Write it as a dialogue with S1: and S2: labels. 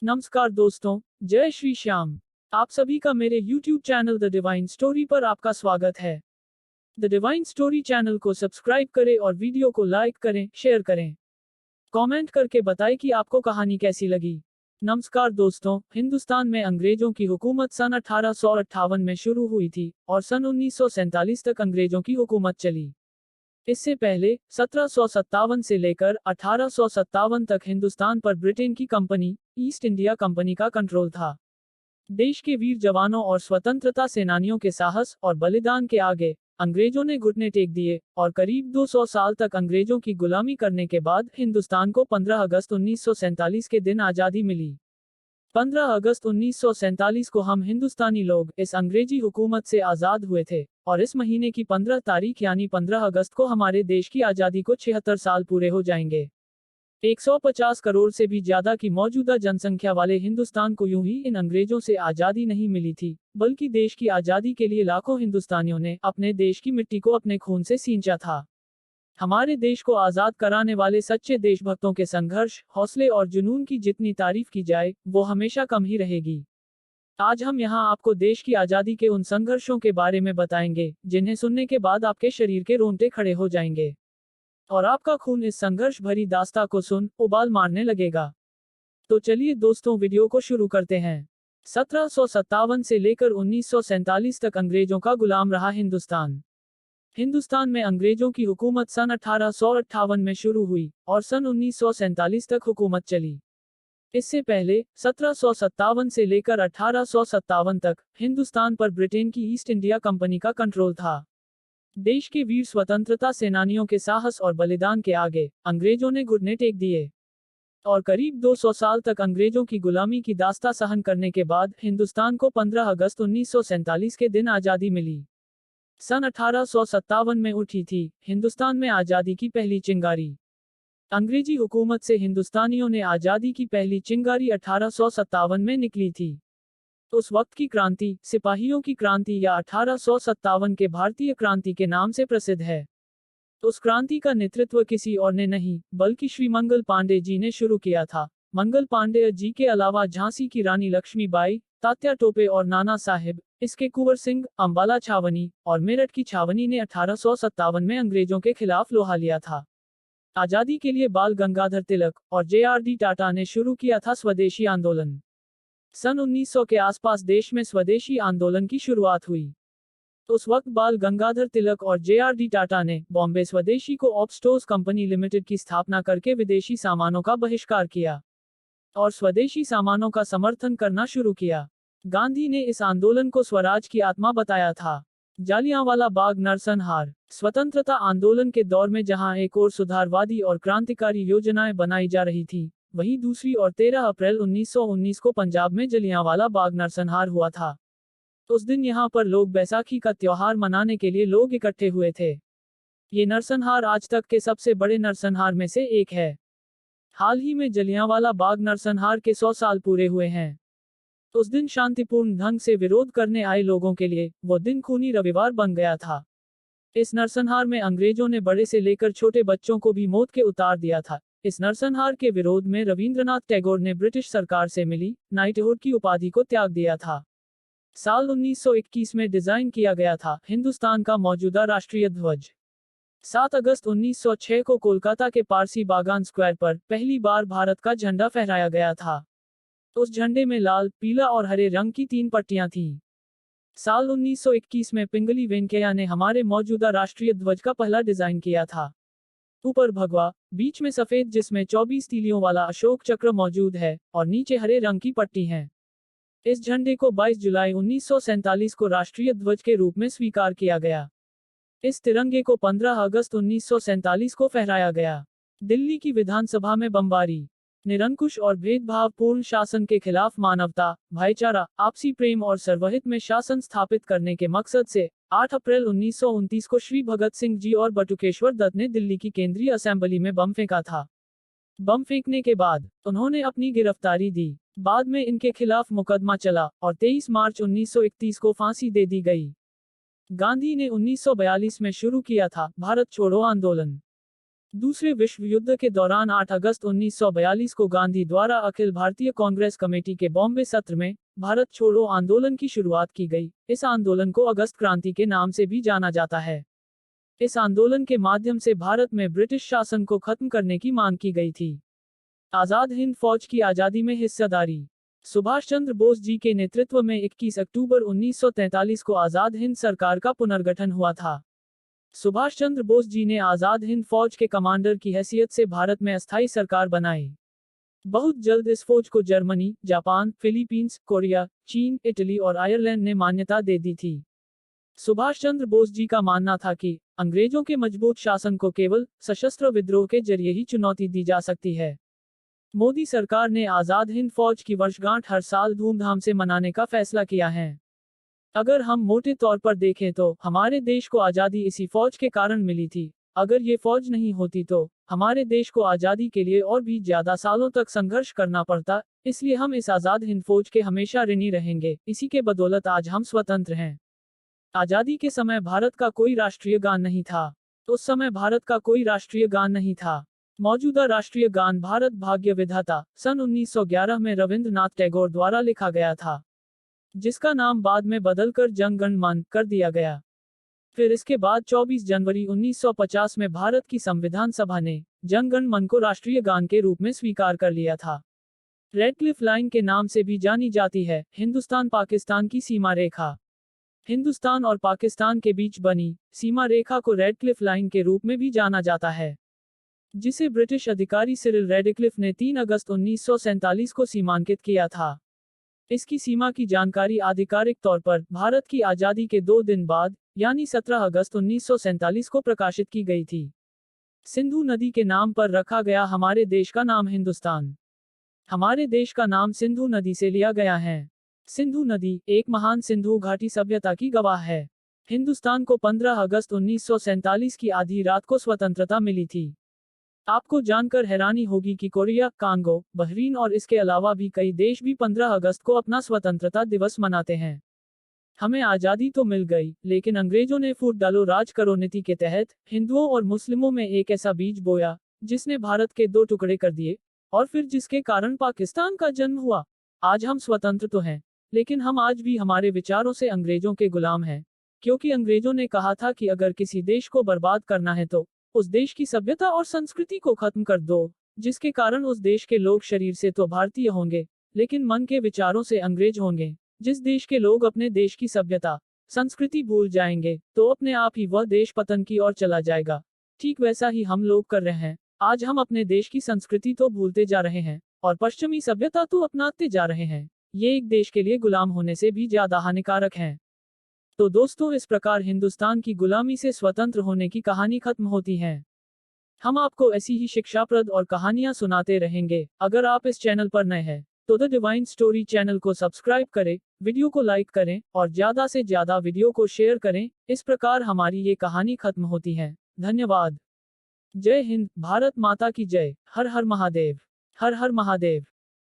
S1: नमस्कार दोस्तों, जय श्री श्याम। आप सभी का मेरे YouTube channel the divine story पर आपका स्वागत है। द डिवाइन स्टोरी चैनल को सब्सक्राइब करें और वीडियो को लाइक करें, शेयर करें। कमेंट करके बताएं कि आपको कहानी कैसी लगी। नमस्कार दोस्तों, हिंदुस्तान में अंग्रेजों की हुकूमत सन 1858 में शुरू हुई थी और सन 1947 तक अंग्रेजों की हुकूमत चली। इससे पहले 1757 से लेकर 1857 तक हिंदुस्तान पर ब्रिटेन की कंपनी, ईस्ट इंडिया कंपनी का कंट्रोल था। देश के वीर जवानों और स्वतंत्रता सेनानियों के साहस और बलिदान के आगे अंग्रेजों ने घुटने टेक दिए और करीब 200 साल तक अंग्रेजों की गुलामी करने के बाद हिंदुस्तान को 15 अगस्त 1947 के दिन आज़ादी मिली। 15 अगस्त 1947 को हम हिंदुस्तानी लोग इस अंग्रेजी हुकूमत से आज़ाद हुए थे और इस महीने की 15 तारीख यानी 15 अगस्त को हमारे देश की आज़ादी को 76 साल पूरे हो जाएंगे। 150 करोड़ से भी ज्यादा की मौजूदा जनसंख्या वाले हिंदुस्तान को यूं ही इन अंग्रेजों से आज़ादी नहीं मिली थी, बल्कि देश की आज़ादी के लिए लाखों हिंदुस्तानियों ने अपने देश की मिट्टी को अपने खून से सींचा था। हमारे देश को आज़ाद कराने वाले सच्चे देशभक्तों के संघर्ष, हौसले और जुनून की जितनी तारीफ की जाए, वो हमेशा कम ही रहेगी। आज हम यहाँ आपको देश की आज़ादी के उन संघर्षों के बारे में बताएंगे, जिन्हें सुनने के बाद आपके शरीर के रोंगटे खड़े हो जाएंगे और आपका खून इस संघर्ष भरी दास्ता को सुन उबाल मारने लगेगा। तो चलिए दोस्तों, वीडियो को शुरू करते हैं। 1757 से लेकर 1947 तक अंग्रेजों का गुलाम रहा हिंदुस्तान। हिंदुस्तान में अंग्रेजों की हुकूमत सन 1858 में शुरू हुई और सन 1947 तक हुकूमत चली। इससे पहले 1757 से लेकर 1857 तक हिंदुस्तान पर ब्रिटेन की ईस्ट इंडिया कंपनी का कंट्रोल था। देश के वीर स्वतंत्रता सेनानियों के साहस और बलिदान के आगे अंग्रेजों ने घुटने टेक दिए और करीब 200 साल तक अंग्रेजों की गुलामी की दास्ता सहन करने के बाद हिंदुस्तान को 15 अगस्त 1947 के दिन आज़ादी मिली। सन 1857 में उठी थी हिंदुस्तान में आज़ादी की पहली चिंगारी। अंग्रेजी हुकूमत से हिंदुस्तानियों ने आज़ादी की पहली चिंगारी 1857 में निकली थी। उस वक्त की क्रांति सिपाहियों की क्रांति या 1857 के भारतीय क्रांति के नाम से प्रसिद्ध है। उस क्रांति का नेतृत्व किसी और ने नहीं, बल्कि श्री मंगल पांडे जी ने शुरू किया था। मंगल पांडे जी के अलावा झांसी की रानी लक्ष्मीबाई, तात्या टोपे और नाना साहिब, इसके कुंवर सिंह, अंबाला छावनी और मेरठ की छावनी ने 1857 में अंग्रेजों के खिलाफ लोहा लिया था। आजादी के लिए बाल गंगाधर तिलक और JRD टाटा ने शुरू किया था स्वदेशी आंदोलन। सन 1900 के आसपास देश में स्वदेशी आंदोलन की शुरुआत हुई। उस वक्त बाल गंगाधर तिलक और JRD टाटा ने बॉम्बे स्वदेशी को ऑप स्टोर्स कंपनी लिमिटेड की स्थापना करके विदेशी सामानों का बहिष्कार किया और स्वदेशी सामानों का समर्थन करना शुरू किया। गांधी ने इस आंदोलन को स्वराज की आत्मा बताया था। जालियांवाला बाग नरसंहार। स्वतंत्रता आंदोलन के दौर में जहां एक और सुधारवादी और क्रांतिकारी योजनाएं बनाई जा रही थी, वहीं दूसरी ओर 13 अप्रैल 1919 को पंजाब में जलियांवाला बाग नरसंहार हुआ था। उस दिन यहाँ पर लोग बैसाखी का त्योहार मनाने के लिए लोग इकट्ठे हुए थे। ये नरसंहार आज तक के सबसे बड़े नरसंहार में से एक है। हाल ही में जलियांवाला बाग नरसंहार के 100 साल पूरे हुए हैं। उस दिन शांतिपूर्ण ढंग से विरोध करने आए लोगों के लिए वो दिन खूनी रविवार बन गया था। इस नरसंहार में अंग्रेजों ने बड़े से लेकर छोटे बच्चों को भी मौत के उतार दिया था। इस नरसंहार के विरोध में रविंद्रनाथ टैगोर ने ब्रिटिश सरकार से मिली नाइटहुड की उपाधि को त्याग दिया था। साल 1921 में डिजाइन किया गया था हिंदुस्तान का मौजूदा राष्ट्रीय ध्वज। 7 अगस्त 1906 को कोलकाता के पारसी बागान स्क्वायर पर पहली बार भारत का झंडा फहराया गया था। उस झंडे में लाल, पीला और हरे रंग की 3 पट्टियां थीं। साल 1921 में पिंगली वेंकैया ने हमारे मौजूदा राष्ट्रीय ध्वज का पहला डिजाइन किया था। ऊपर भगवा, बीच में सफेद जिसमें 24 तीलियों वाला अशोक चक्र मौजूद है और नीचे हरे रंग की पट्टी है। इस झंडे को 22 जुलाई 1947 को राष्ट्रीय ध्वज के रूप में स्वीकार किया गया। इस तिरंगे को 15 अगस्त 1947 को फहराया गया। दिल्ली की विधानसभा में बमबारी। निरंकुश और भेदभावपूर्ण शासन के खिलाफ मानवता, भाईचारा, आपसी प्रेम और सर्वहित में शासन स्थापित करने के मकसद से 8 अप्रैल 1929 को श्री भगत सिंह जी और बटुकेश्वर दत्त ने दिल्ली की केंद्रीय असेंबली में बम फेंका था। बम फेंकने के बाद उन्होंने अपनी गिरफ्तारी दी। बाद में इनके खिलाफ मुकदमा चला और 23 मार्च 1931 को फांसी दे दी गई। गांधी ने 1942 में शुरू किया था भारत छोड़ो आंदोलन। दूसरे विश्व युद्ध के दौरान 8 अगस्त 1942 को गांधी द्वारा अखिल भारतीय कांग्रेस कमेटी के बॉम्बे सत्र में भारत छोड़ो आंदोलन की शुरुआत की गई। इस आंदोलन को अगस्त क्रांति के नाम से भी जाना जाता है। इस आंदोलन के माध्यम से भारत में ब्रिटिश शासन को खत्म करने की मांग की गई थी। आजाद हिंद फौज की आजादी में हिस्सेदारी। सुभाष चंद्र बोस जी के नेतृत्व में 21 अक्टूबर 1943 को आजाद हिंद सरकार का पुनर्गठन हुआ था। सुभाष चंद्र बोस जी ने आजाद हिंद फौज के कमांडर की हैसियत से भारत में अस्थायी सरकार बनाई। बहुत जल्द इस फौज को जर्मनी, जापान, फिलीपींस, कोरिया, चीन, इटली और आयरलैंड ने मान्यता दे दी थी। सुभाष चंद्र बोस जी का मानना था कि अंग्रेजों के मजबूत शासन को केवल सशस्त्र विद्रोह के जरिए ही चुनौती दी जा सकती है। मोदी सरकार ने आजाद हिंद फौज की वर्षगांठ हर साल धूमधाम से मनाने का फैसला किया है। अगर हम मोटे तौर पर देखें तो हमारे देश को आजादी इसी फौज के कारण मिली थी। अगर ये फौज नहीं होती तो हमारे देश को आजादी के लिए और भी ज्यादा सालों तक संघर्ष करना पड़ता। इसलिए हम इस आजाद हिंद फौज के हमेशा ऋणी रहेंगे। इसी के बदौलत आज हम स्वतंत्र हैं। आजादी के समय भारत का कोई राष्ट्रीय गान नहीं था। उस समय भारत का कोई राष्ट्रीय गान नहीं था। मौजूदा राष्ट्रीय गान भारत भाग्य विधाता सन 1911 में रविंद्रनाथ टैगोर द्वारा लिखा गया था, जिसका नाम बाद में बदलकर जन गण मन कर दिया गया। फिर इसके बाद 24 जनवरी 1950 में भारत की संविधान सभा ने जन गण मन को राष्ट्रीय गान के रूप में स्वीकार कर लिया था। रेडक्लिफ लाइन के नाम से भी जानी जाती है हिंदुस्तान पाकिस्तान की सीमा रेखा। हिंदुस्तान और पाकिस्तान के बीच बनी सीमा रेखा को रेडक्लिफ लाइन के रूप में भी जाना जाता है, जिसे ब्रिटिश अधिकारी सिरिल रेडक्लिफ ने 3 अगस्त 1947 को सीमांकित किया था। इसकी सीमा की जानकारी आधिकारिक तौर पर भारत की आजादी के 2 दिन बाद यानी 17 अगस्त 1947 को प्रकाशित की गई थी। सिंधु नदी के नाम पर रखा गया हमारे देश का नाम हिंदुस्तान। हमारे देश का नाम सिंधु नदी से लिया गया है। सिंधु नदी एक महान सिंधु घाटी सभ्यता की गवाह है। हिंदुस्तान को 15 अगस्त 1947 की आधी रात को स्वतंत्रता मिली थी। आपको जानकर हैरानी होगी कि कोरिया, कांगो, बहरीन और इसके अलावा भी कई देश भी 15 अगस्त को अपना स्वतंत्रता दिवस मनाते हैं। हमें आजादी तो मिल गई, लेकिन अंग्रेजों ने फूट डालो राज करो नीति के तहत हिंदुओं और मुस्लिमों में एक ऐसा बीज बोया जिसने भारत के 2 टुकड़े कर दिए और फिर जिसके कारण पाकिस्तान का जन्म हुआ। आज हम स्वतंत्र तो हैं, लेकिन हम आज भी हमारे विचारों से अंग्रेजों के गुलाम हैं, क्योंकि अंग्रेजों ने कहा था कि अगर किसी देश को बर्बाद करना है तो उस देश की सभ्यता और संस्कृति को खत्म कर दो, जिसके कारण उस देश के लोग शरीर से तो भारतीय होंगे, लेकिन मन के विचारों से अंग्रेज होंगे। जिस देश के लोग अपने देश की सभ्यता, संस्कृति भूल जाएंगे, तो अपने आप ही वह देश पतन की ओर चला जाएगा। ठीक वैसा ही हम लोग कर रहे हैं। आज हम अपने देश की संस्कृति तो भूलते जा रहे हैं और पश्चिमी सभ्यता तो अपनाते जा रहे हैं। ये एक देश के लिए गुलाम होने से भी ज्यादा हानिकारक है। तो दोस्तों, इस प्रकार हिंदुस्तान की गुलामी से स्वतंत्र होने की कहानी खत्म होती है। हम आपको ऐसी ही शिक्षाप्रद और कहानियां सुनाते रहेंगे। अगर आप इस चैनल पर नए हैं तो द डिवाइन स्टोरी चैनल को सब्सक्राइब करें, वीडियो को लाइक करें और ज्यादा से ज्यादा वीडियो को शेयर करें। इस प्रकार हमारी ये कहानी खत्म होती है। धन्यवाद। जय हिंद, भारत माता की जय। हर हर महादेव। हर हर महादेव।